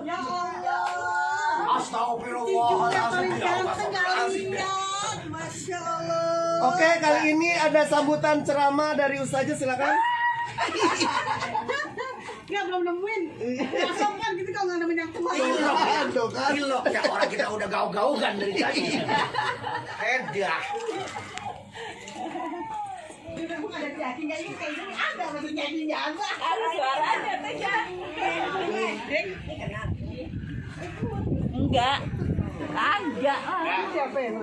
Ya Allah. Astagfirullahaladzim. Masya Allah. Oke, kali ini ada sambutan ceramah dari Ustazah, silakan. Ya belum nemuin. Langsung kan gitu kalau nggak nemuin yang tua. Ilok ya orang kita udah gaul-gaulan dari tadi. Edah. Ada jadi nggak ini kayak gini ada masih jadinya ada. Ada suaranya teh ya. Enggak. Kagak. Siapa yang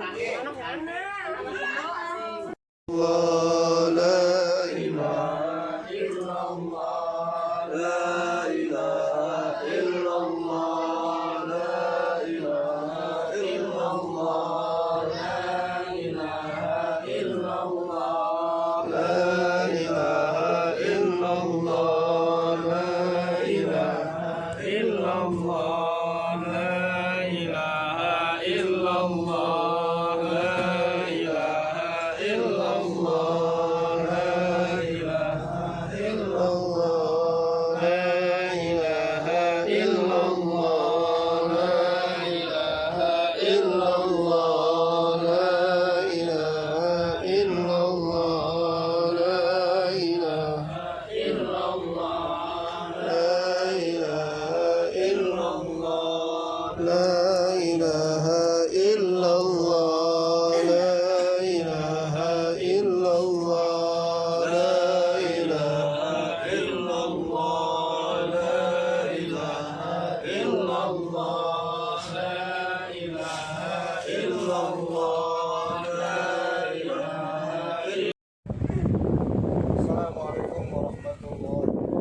Assalamualaikum warahmatullahi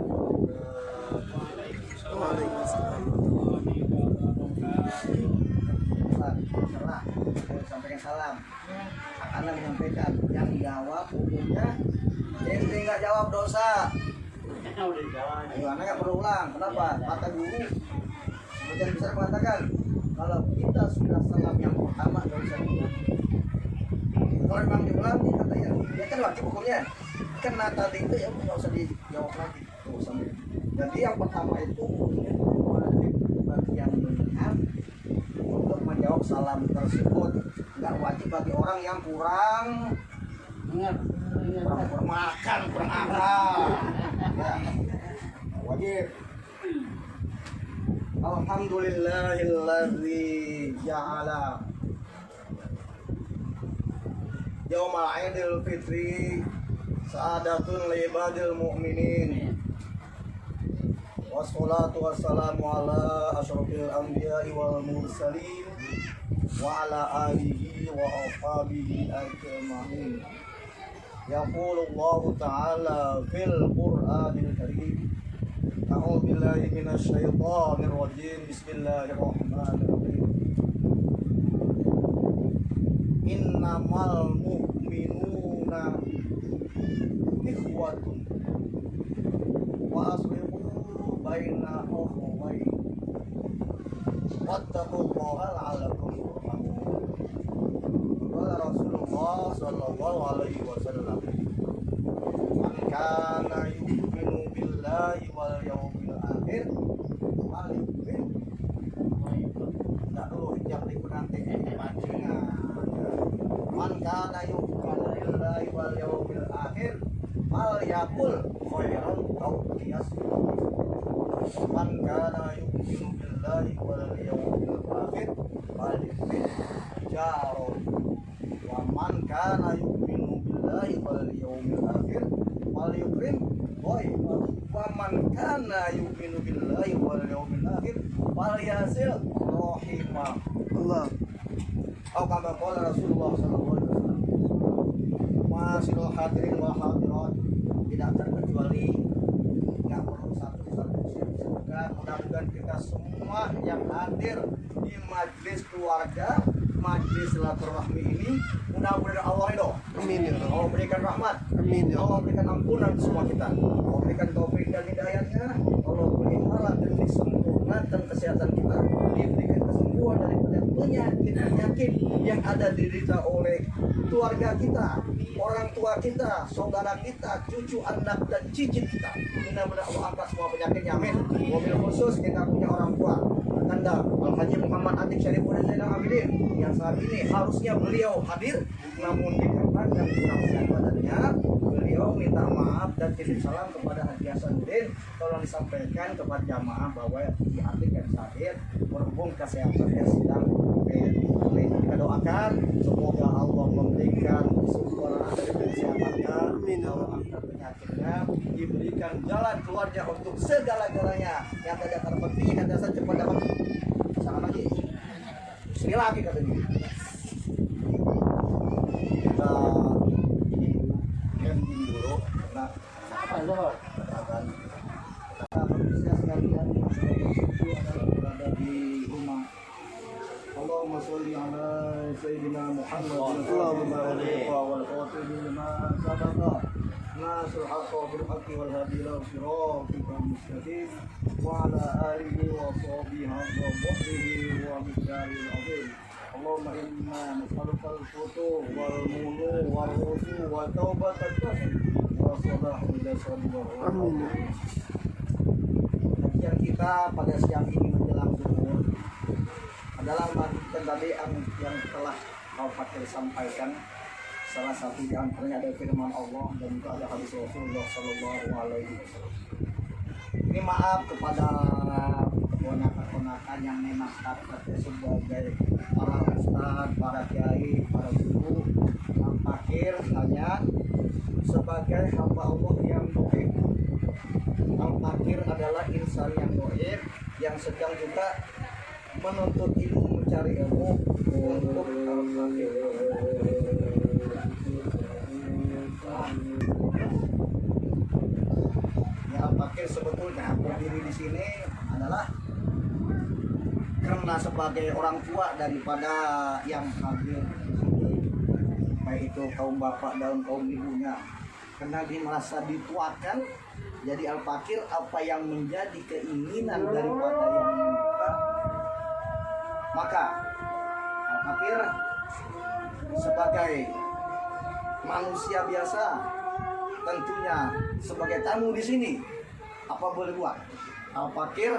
Salah, sampaikan salam. Anda menyampaikan yang jawab hukumnya, ente nggak jawab dosa. Ayo, anda nggak perlu ulang. Kenapa? Kata guru. Kemudian bisa mengatakan kalau kita sudah salam yang pertama dosa kita. Kalau memang diulang, kata ya kan wajib hukumnya. Kena tadi itu ya nggak usah dijawab lagi. Jadi yang pertama itu wajib bagi yang mendengar untuk menjawab salam tersebut. Nggak wajib bagi orang yang kurang makan, kurang akal. Ya, wajib. Alhamdulillahilladzi ja'ala yaumal idul fitri sa'adatun libadil mu'minin. Wassalatu wassalamu ala asyrafil anbiya'i wal mursalin wa ala alihi wa ashabihi ajma'in. Yaqulu Allah ta'ala fil Qur'anil Karim. A'udzu billahi minasy syaithanir rajim. Bismillahirrahmanirrahim. Innamal mu'minuna ikhwatun wa aslihu baina akhawayni wattaqullaha la'allakum turhamun. Qala Rasulullah sallallahu alaihi wasallam, man kana yu'minu billahi wal yawmil akhir falyukrim. Tak dulu hijab di nanti pancingan. Man kana yu'minu billahi wal yawmil akhir falyakul khairan aw liyasmut. Man kana yu'minu billahi wal yawmil akhir falyukrim jaro. Wa man kana yu'minu billahi wal yawmil akhir falyukrim dhaifahu. Wa man kana yu'minu billahi wal yawmil akhir falyasil rahimah. Allah. Atau kama qala Rasulullah sallallahu alaihi wasallam, masyaallah hadirin wa hadirat, tidak terkecuali nggak perlu satu-satu siapkan. Mudah-mudahan kita semua yang hadir di majelis keluarga, majelis silaturahmi ini, mudah-mudahan Allah ridho. Amin ya Allah. Allah berikan rahmat. Amin ya Allah Allah. berikan ampunan semua kita. Allah berikan taufik dan hidayahnya. Allah berikan dan disempurnakan kesehatan kita, diberikan kesembuhan daripada penyakit-penyakit yang ada diderita oleh keluarga kita, orang tua kita, saudara kita, cucu, anak, dan cicit kita. Benar-benar Allah angkat semua penyakitnya, amin. Mobil khusus kita punya orang tua, Anda Al-Haji Muhammad Atik Syarifuddin Zainal Abidin, yang saat ini harusnya beliau hadir, namun dikarenakan kurang sehat badannya, beliau minta maaf dan titip salam kepada Haji Hasanuddin. Tolong disampaikan kepada jamaah bahwa di Atik yang hadir berhubung kesehatannya sedang kita doakan semoga Allah memberikan kesempurnaan dari kesehatannya, Allah angkat penyakitnya, diberikan jalan keluarnya untuk segala-galanya. Yang tadi akan penting ada saja cepat dapat sangat lagi istri lagi katanya. Kita ini dulu karena akan kita sekalian berada di rumah. Allahumma sholli ala sayyidina Muhammad Allahumma wal khatim lima sabaqa nasrul haqqa bil haqqi wal hadi ila siratikal mustaqim wa ala alihi wa sahbihi wa sahbihi wa bidaril azim. Allahumma inna nas'aluka al-futuh wal mulu wal rusu wa taubatal nasuh wa salahul jasad wa amin. Kajian kita pada siang ini menjelang zuhur adalah melanjutkan tadi yang telah Al-Fatihah sampaikan. Salah satu di antaranya ada firman Allah dan juga ada hadis Rasulullah Sallallahu Alaihi Wasallam. Ini maaf kepada keponakan-keponakan yang memang statusnya sebagai para ustadz, para kiai, para guru, al-fakir misalnya, sebagai hamba Allah yang doib. Al-fakir adalah insan yang doib yang sedang juga menuntut ilmu, mencari ilmu untuk al-fakir. Ya, al-fakir sebetulnya berdiri di sini adalah karena sebagai orang tua daripada yang hadir di sini, baik itu kaum bapak dan kaum ibunya, karena dia merasa dituakan. Jadi al-fakir apa yang menjadi keinginan daripada yang menikah, maka al-fakir sebagai manusia biasa, tentunya sebagai tamu di sini, apa boleh buat? Al-fakir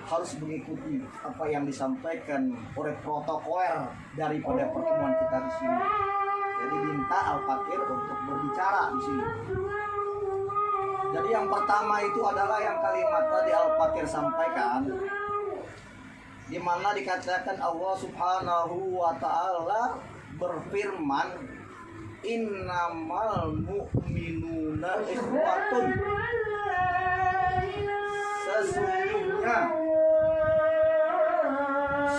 harus mengikuti apa yang disampaikan oleh protokoler daripada pertemuan kita di sini. Jadi minta al-fakir untuk berbicara di sini. Jadi yang pertama itu adalah yang kalimat tadi al-fakir sampaikan, di mana dikatakan Allah Subhanahu wa taala berfirman, innamal mu'minuna ikhwatun. Sesungguhnya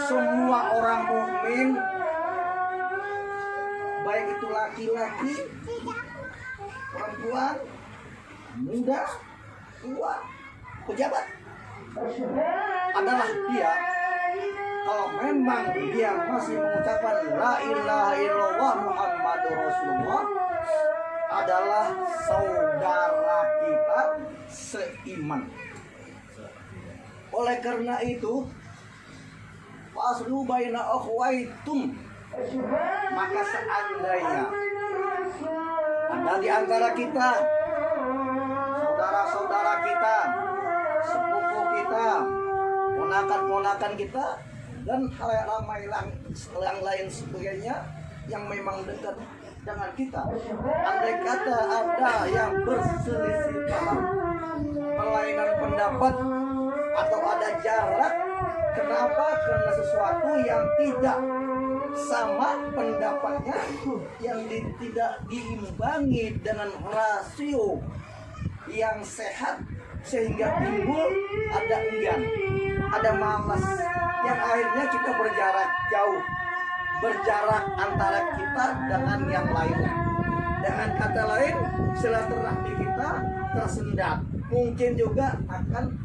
semua orang mukmin, baik itu laki-laki, perempuan, muda, tua, pejabat, adalah dia, kalau memang dia masih mengucapkan la ilaha illallah Muhammadur Rasulullah, adalah saudara kita seiman. Oleh karena itu, faslu baina akhwaitum, maka seandainya ada di antara kita saudara-saudara kita, sepupu kita, ponakan-ponakan kita, dan ramai yang lain sebagainya yang memang dekat dengan kita, andai kata ada yang berselisih paham, perlainan pendapat, atau ada jarak. Kenapa? Karena sesuatu yang tidak sama pendapatnya, yang tidak diimbangi dengan rasio yang sehat, sehingga timbul ada enggan, ada malas, yang akhirnya kita berjarak jauh, berjarak antara kita dengan yang lainnya. Dengan kata lain, silaturahmi kita tersendat, mungkin juga akan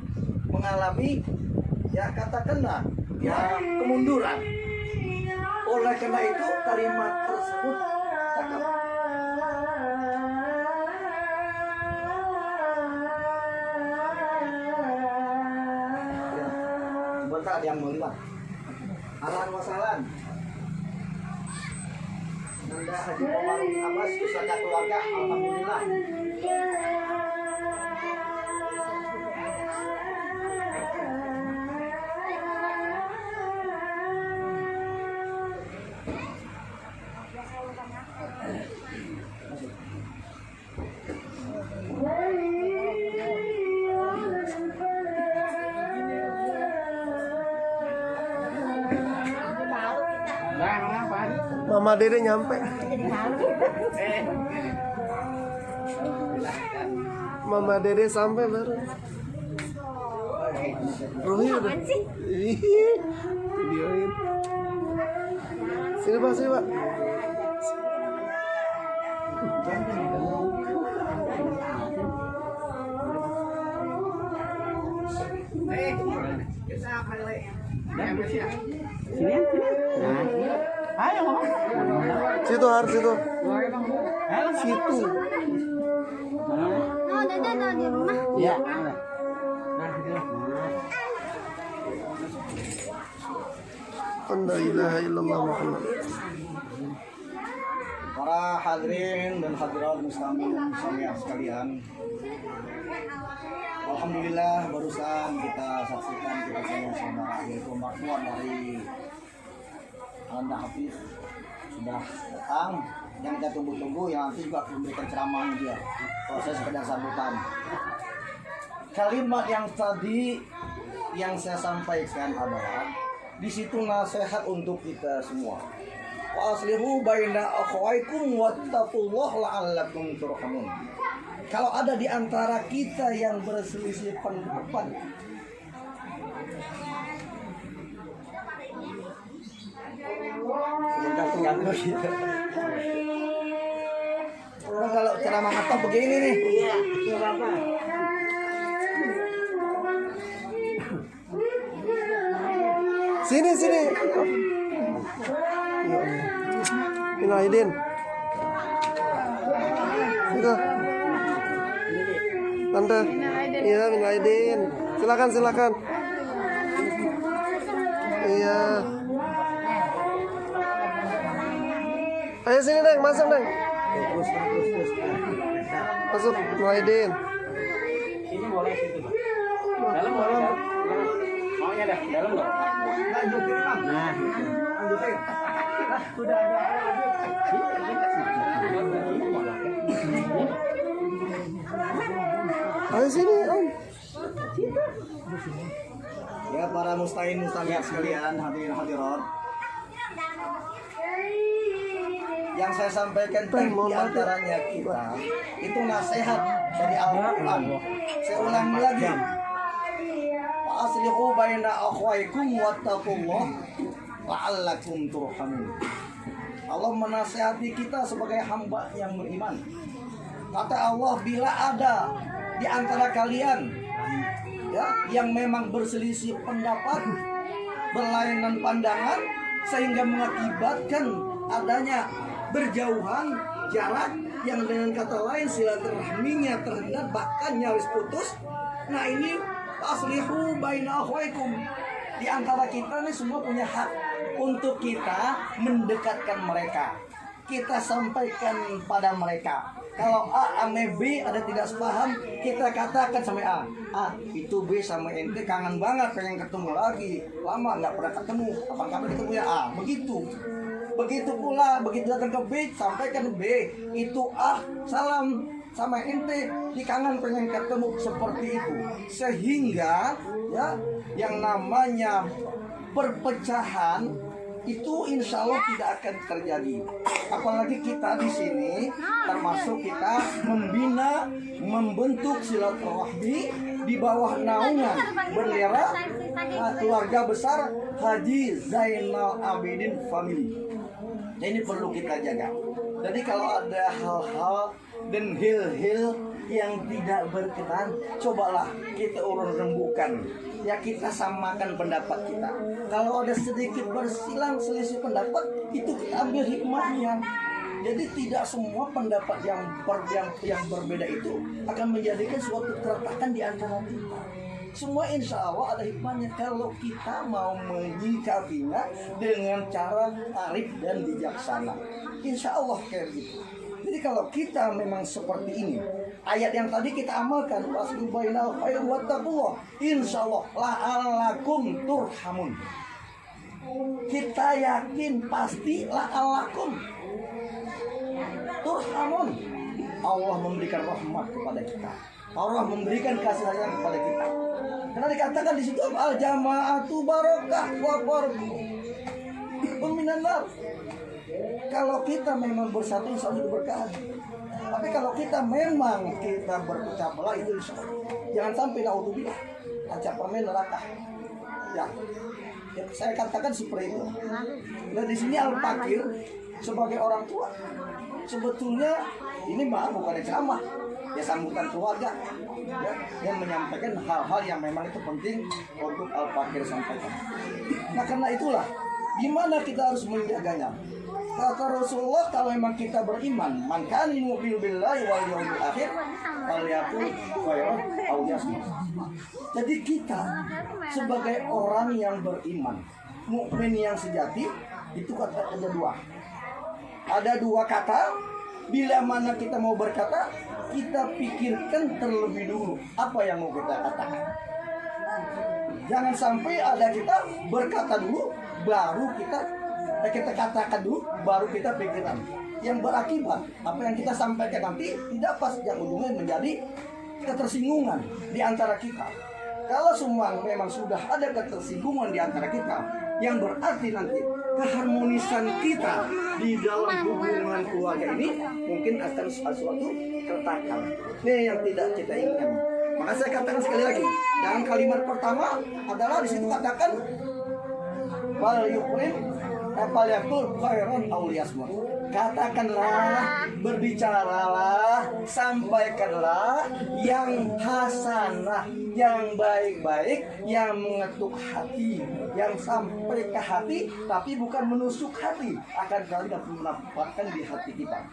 mengalami, ya katakanlah, ya kemunduran. Oleh karena itu kalimat tersebut cakap. Sebentar ada yang melihat. Ahlan wa sahlan. Anda Haji Komar Abbas beserta keluarga, alhamdulillah. Mama Dede nyampe. Mama Dede sampai baru. Rohi udah. Ih, videoin. Sini Pak, sini Pak. Situ harus situ. Situ. Oh, ada di rumah. Iya. La ilaha illallah Muhammad. Para hadirin dan hadirat muslimin sekalian, alhamdulillah barusan kita saksikan kita sama-sama yaitu makmur dari Anda Hafiz sudah datang. Yang kita tunggu-tunggu yang nanti juga akan memberikan ceramahnya dia. Proses sekedar sambutan. Kalimat yang tadi yang saya sampaikan adalah di situ nasihat untuk kita semua. Wa aslihu baina akhawaikum wattaqullaha la'allakum turhamun. Kalau ada di antara kita yang berselisih pendapat, kalau ceramah ngetop begini nih. Sini sini. Minal Aidin. Situ. Tante. Iya, minal Aidin. Silakan, silakan. Iya. Ayo sini Neng, masuk Neng. Masuk, minal Aidin. Ini boleh situ, Pak. Dalam boleh, Pak. Maunya dah, dalam enggak? Lanjutin, Bang. Nah, Lanjutin. Sudah ada. Ayo sini, Om. Ya para mustain mustamiat sekalian, hadirin hadirat. Yang saya sampaikan tadi di antaranya kita itu nasihat dari Al-Quran. Saya ulangi lagi. Aslihu baina akhwaikum wattaqullah la'allakum turhamun. Allah menasihati kita sebagai hamba yang beriman. Kata Allah, bila ada di antara kalian ya yang memang berselisih pendapat, berlainan pandangan sehingga mengakibatkan adanya berjauhan jarak yang dengan kata lain silaturahminya terhendak bahkan nyaris putus. Nah ini aslihu baina akhwaikum. Di antara kita nih semua punya hak untuk kita mendekatkan mereka. Kita sampaikan pada mereka. Kalau A sama B ada tidak sepaham, kita katakan sama A, itu B sama ente kangen banget pengen ketemu lagi. Lama nggak pernah ketemu, kapan-kapan ketemu ya A. Begitu pula begitu datang ke B, sampaikan B, itu salam sama ente dikangen pengen ketemu, seperti itu. Sehingga ya yang namanya perpecahan itu insya Allah tidak akan terjadi. Apalagi kita di sini termasuk kita membina, membentuk silaturahmi di bawah naungan bendera keluarga besar Haji Zainal Abidin Family. Ini perlu kita jaga. Jadi kalau ada hal-hal dan hil-hil yang tidak berkenan, cobalah kita urun rembukan. Ya kita samakan pendapat kita. Kalau ada sedikit bersilang selisih pendapat, itu kita ambil hikmahnya. Jadi tidak semua pendapat yang berbeda itu akan menjadikan suatu keretakan di antara kita. Semua insya Allah ada hikmahnya kalau kita mau menyikapinya dengan cara arif dan bijaksana. Insya Allah kayak gitu. Jadi kalau kita memang seperti ini, ayat yang tadi kita amalkan, waslu bainal khair wattaqullah, insya Allah la'allakum turhamun. Kita yakin pasti la'allakum turhamun. Allah memberikan rahmat kepada kita. Allah memberikan kasih sayang kepada kita. Karena dikatakan di situ al jama'atu barakah wa farqu minan nar. Kalau kita memang bersatu insya Allah diberkahi. Tapi kalau kita memang kita berpecah belah itu insya Allah jangan sampai naudzubillah ancaman neraka. Ya, saya katakan seperti itu. Nah di sini Al-Fakir sebagai orang tua sebetulnya ini mah bukan ceramah, ya sambutan keluarga, ya, yang menyampaikan hal-hal yang memang itu penting untuk Al-Fakir sampaikan. Nah karena itulah gimana kita harus menjaganya. Kata Rasulullah kalau memang kita beriman, man kana yu'minu billahi wal yawmil akhir falyaqul khairan aw liyasmut. Jadi kita sebagai orang yang beriman, mukmin yang sejati, itu kata ada dua. Ada dua kata, bila mana kita mau berkata, kita pikirkan terlebih dulu apa yang mau kita katakan. Jangan sampai ada kita berkata dulu, baru kita katakan dulu, baru kita pikirkan. Yang berakibat apa yang kita sampaikan nanti tidak pas, yang ujungnya menjadi ketersinggungan di antara kita. Kalau semua memang sudah ada ketersinggungan di antara kita, yang berarti nanti keharmonisan kita di dalam hubungan keluarga ini mungkin akan sesuatu keretakan. Ini yang tidak kita inginkan. Maka saya katakan sekali lagi, dalam kalimat pertama adalah di situ katakan wal yukrim falyaqul khairan aw liyasmut. Katakanlah, berbicaralah, sampaikanlah yang hasanah, yang baik-baik, yang mengetuk hati, yang sampai ke hati, tapi bukan menusuk hati, akan kali dapat menempatkan di hati kita.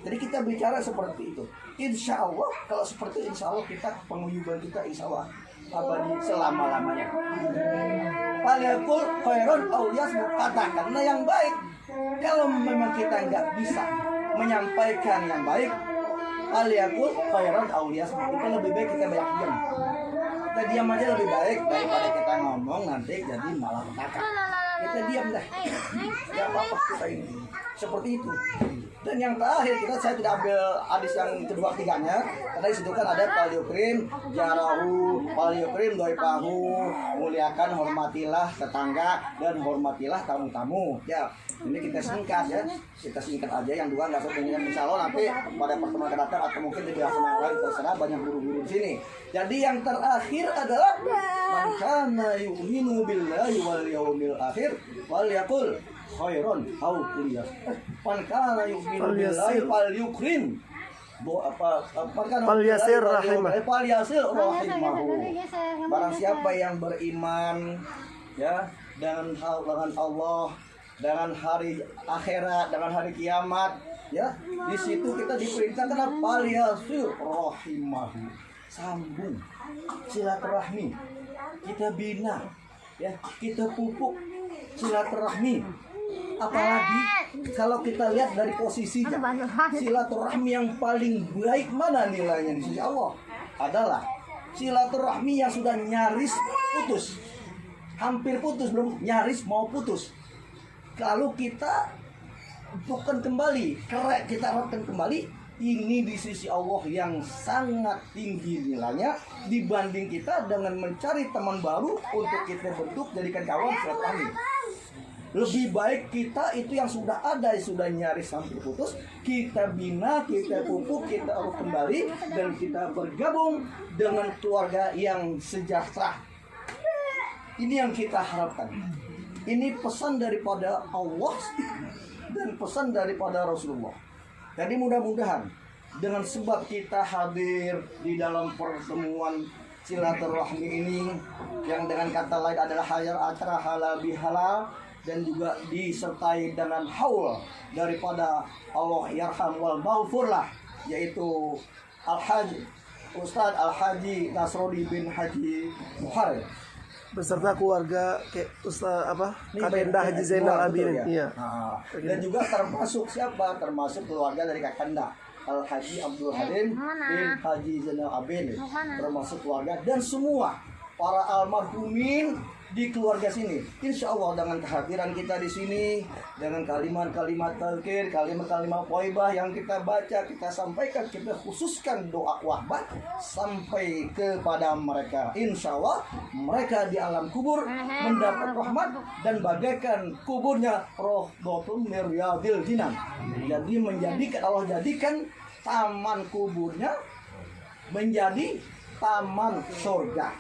Jadi kita bicara seperti itu. Insya Allah, kalau seperti itu, insya Allah kita penguyuban kita insya Allah abadi selama-lamanya. Falyaqul khairan aw liyasmut, katakanlah yang baik. Kalau memang kita nggak bisa menyampaikan yang baik, falyaqul khairan aw liyasmut, itu lebih baik kita banyak diam. Kita diam aja lebih baik daripada kita ngomong nanti jadi malah petaka. Kita diam dah. Gak apa-apa kita ini. Seperti itu. Dan yang terakhir saya tidak ambil hadis yang kedua ketiganya, karena disitu kan ada paliukrim jarahu, paliukrim doipahu, muliakan, hormatilah tetangga dan hormatilah tamu-tamu. Ya, ini kita singkat ya, kita singkat aja. Yang dua nggak usah dengan insya Allah nanti pada pertemuan akan datang atau mungkin di bahasa yang lain, terserah, banyak guru-guru di sini. Jadi yang terakhir adalah man kana yu'minu billahi wal yawmil akhir falyaqul khairon aw liyasmut. Man kana yu'minu billahi falyukrim. Falyasir rahimahu. Barang siapa yang beriman ya dengan Allah, dengan hari akhirat, dengan hari kiamat, ya di situ kita diperintahkan falyasir rahimahu, sambung silaturahmi, kita bina, ya kita pupuk silaturahmi. Apalagi kalau kita lihat dari posisinya, silaturahmi yang paling baik mana nilainya di sisi Allah adalah silaturahmi yang sudah nyaris putus, hampir putus, belum nyaris mau putus. Kalau kita bukan kembali, kerek kita eratkan kembali, ini di sisi Allah yang sangat tinggi nilainya dibanding kita dengan mencari teman baru untuk kita bentuk jadikan kawan silaturahmi. Lebih baik kita itu yang sudah ada, sudah nyaris sampai putus, kita bina, kita pupuk, kita urus kembali, dan kita bergabung dengan keluarga yang sejahtera. Ini yang kita harapkan. Ini pesan daripada Allah dan pesan daripada Rasulullah. Jadi mudah-mudahan dengan sebab kita hadir di dalam pertemuan silaturahmi ini, yang dengan kata lain adalah acara halal bihalal, dan juga disertai dengan haul daripada Allah yarham wal maghfurlah, yaitu Al-Hajj Ustadz Al-Haji Nasrodi bin Haji Muharrem Beserta keluarga kayak Ustaz apa? Ini Kakanda banyak- Haji Zainal betul Abidin. ya? Iya. Nah, dan juga termasuk siapa? Termasuk keluarga dari Kakanda Al-Haji Abdul Halim bin Haji Zainal Abidin, termasuk keluarga dan semua para almarhumin di keluarga sini. Insya Allah dengan kehadiran kita di sini, dengan kalimat-kalimat tazkir, kalimat-kalimat thayyibah yang kita baca, kita sampaikan, kita khususkan doa wahbat sampai kepada mereka. Insya Allah mereka di alam kubur mendapat rahmat dan bagaikan kuburnya Rahdhatun min Riyadil Jinan. Jadi menjadikan Allah jadikan taman kuburnya menjadi taman surga.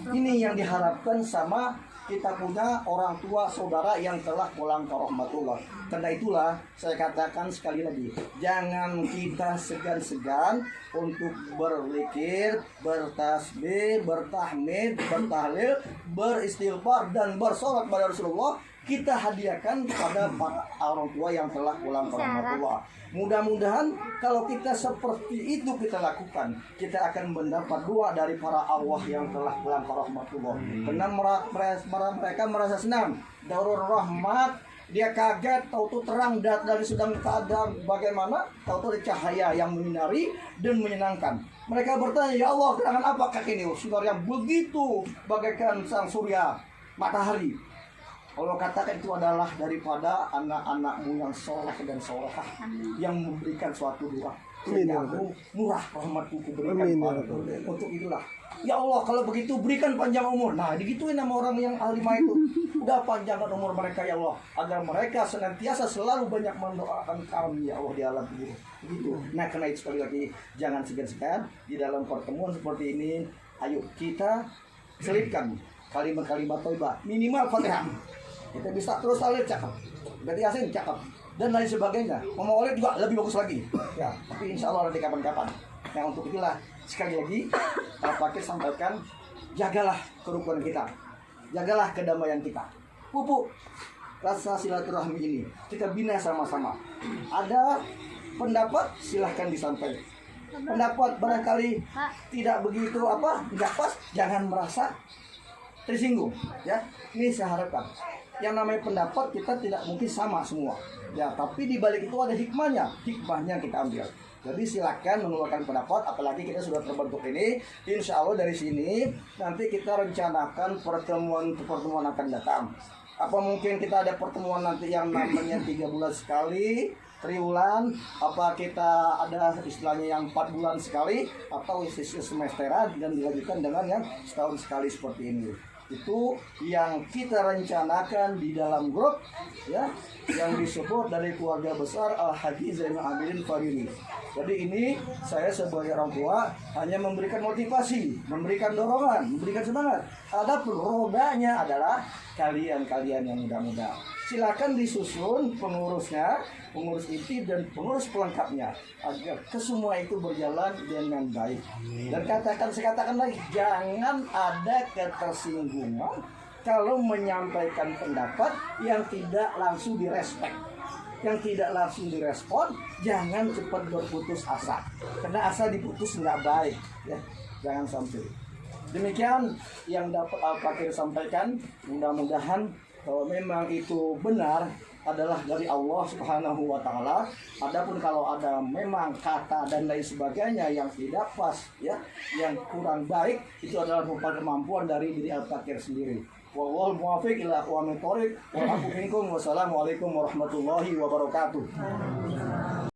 Ini yang diharapkan sama kita punya orang tua saudara yang telah pulang ke rahmatullah. Karena itulah saya katakan sekali lagi, jangan kita segan-segan untuk berzikir, bertasbih, bertahmid, bertahlil, beristighfar dan bersolat pada Rasulullah. Kita hadiahkan kepada para orang tua yang telah pulang ke rahmatullah. Mudah-mudahan kalau kita seperti itu kita lakukan, kita akan mendapat doa dari para Allah yang telah pulang ke rahmatullah. Karena mereka merasa senang, darur rahmat, dia kaget, tahu-tahu terang dari sedang keadaan bagaimana, tahu-tahu ada cahaya yang menyinari dan menyenangkan. Mereka bertanya, ya Allah, gerangan apakah ini? Saudara yang begitu bagaikan sang surya, matahari. Allah katakan itu adalah daripada anak-anakmu yang soleh dan solehah yang memberikan suatu doa. Sehingga aku murah rahmatku kuberikan padamu. Untuk itulah, ya Allah kalau begitu berikan panjang umur. Nah digituin sama orang yang alimah itu. Udah panjangkan umur mereka ya Allah, agar mereka senantiasa selalu banyak mendoakan kami ya Allah di alam kubur. Begitu. Nah karena itu sekali lagi jangan segan-segan di dalam pertemuan seperti ini. Ayo kita selipkan kalimat-kalimat thayyibah, minimal Fatihah. Kita bisa terus salib cakep, berarti Yasin cakep, dan lain sebagainya. Ngomong oleh juga lebih bagus lagi. Ya, tapi insya Allah nanti kapan-kapan. Nah untuk itulah sekali lagi Pak Fakir sampaikan, jagalah kerukunan kita, jagalah kedamaian kita. Pupuk rasa silaturahmi ini kita bina sama-sama. Ada pendapat silahkan disampaikan. Pendapat barangkali tidak begitu tidak pas, jangan merasa tersinggung. Ya, ini saya harapkan. Yang namanya pendapat kita tidak mungkin sama semua. Ya, tapi di balik itu ada hikmahnya. Hikmahnya kita ambil. Jadi silakan mengeluarkan pendapat, apalagi kita sudah terbentuk ini. Insya Allah dari sini nanti kita rencanakan pertemuan akan datang. Apa mungkin kita ada pertemuan nanti yang namanya 3 bulan sekali, triwulan, apa kita ada istilahnya yang 4 bulan sekali, atau semesteran dan dilanjutkan dengan yang setahun sekali seperti ini. Itu yang kita rencanakan di dalam grup ya, yang disebut dari keluarga besar Al-Haji Zainal Abidin Farili. Jadi ini saya sebagai orang tua hanya memberikan motivasi, memberikan dorongan, memberikan semangat. Adapun rodanya adalah kalian-kalian yang muda-muda. Silakan disusun pengurusnya, pengurus inti dan pengurus pelengkapnya agar kesemua itu berjalan dengan baik. Dan saya katakan lagi, jangan ada ketersinggungan kalau menyampaikan pendapat yang tidak langsung direspek, yang tidak langsung direspon. Jangan cepat berputus asa, karena asa diputus nggak baik ya, jangan sampai. Demikian yang dapat Al-Fakir sampaikan. Mudah-mudahan kalau memang itu benar adalah dari Allah Subhanahu wa taala. Adapun kalau ada memang kata dan lain sebagainya yang tidak pas ya, yang kurang baik, itu adalah merupakan kemampuan dari diri Al-Fakir sendiri. Wallahul muwaffiq ila aqwamit thoriq. Wassalamualaikum warahmatullahi wabarakatuh.